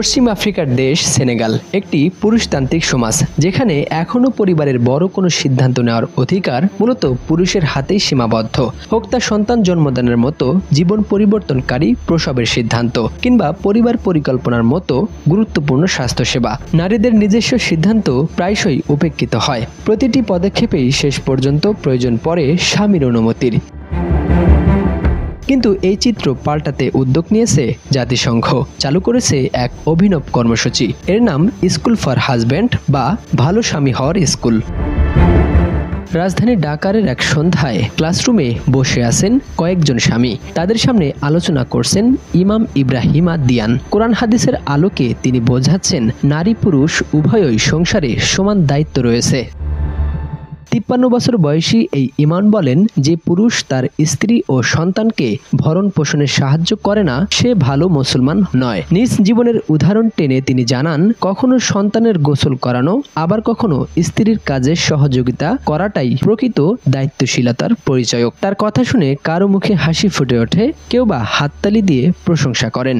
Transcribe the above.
পশ্চিম আফ্রিকার দেশ সেনেগাল একটি পুরুষতান্ত্রিক সমাজ, যেখানে এখনও পরিবারের বড় কোনো সিদ্ধান্ত নেওয়ার অধিকার মূলত পুরুষের হাতেই সীমাবদ্ধ। হোক তা সন্তান জন্মদানের মতো জীবন পরিবর্তনকারী প্রসবের সিদ্ধান্ত, কিংবা পরিবার পরিকল্পনার মতো গুরুত্বপূর্ণ স্বাস্থ্যসেবা, নারীদের নিজস্ব সিদ্ধান্ত প্রায়শই উপেক্ষিত হয়। প্রতিটি পদক্ষেপেই শেষ পর্যন্ত প্রয়োজন পড়ে স্বামীর অনুমতির। কিন্তু এই চিত্র পাল্টাতে উদ্যোগ নিয়েছে জাতিসংঘ। চালু করেছে এক অভিনব কর্মসূচি। এর নাম স্কুল ফর হাজব্যান্ড বা ভালো স্বামী হওয়ার স্কুল। রাজধানী ঢাকার এক সন্ধ্যায় ক্লাসরুমে বসে আছেন কয়েকজন স্বামী। তাদের সামনে আলোচনা করছেন ইমাম ইব্রাহিমা দিয়ান। কোরআন হাদিসের আলোকে তিনি বোঝাচ্ছেন, নারী পুরুষ উভয়ই সংসারে সমান দায়িত্ব রয়েছে। 53 বছর বয়সী এই ইমাম বলেন, যে পুরুষ তার স্ত্রী ও সন্তানকে ভরণ পোষণে সাহায্য করে না, সে ভালো মুসলমান নয়। নিজ জীবনের উদাহরণ টেনে তিনি জানান, কখনো সন্তানের গোসল করানো, আবার কখনো স্ত্রীর কাজে সহযোগিতা করাটাই প্রকৃত দায়িত্বশীলতার পরিচয়ক। তার কথা শুনে কারো মুখে হাসি ফুটে ওঠে, কেউ বা হাততালি দিয়ে প্রশংসা করেন।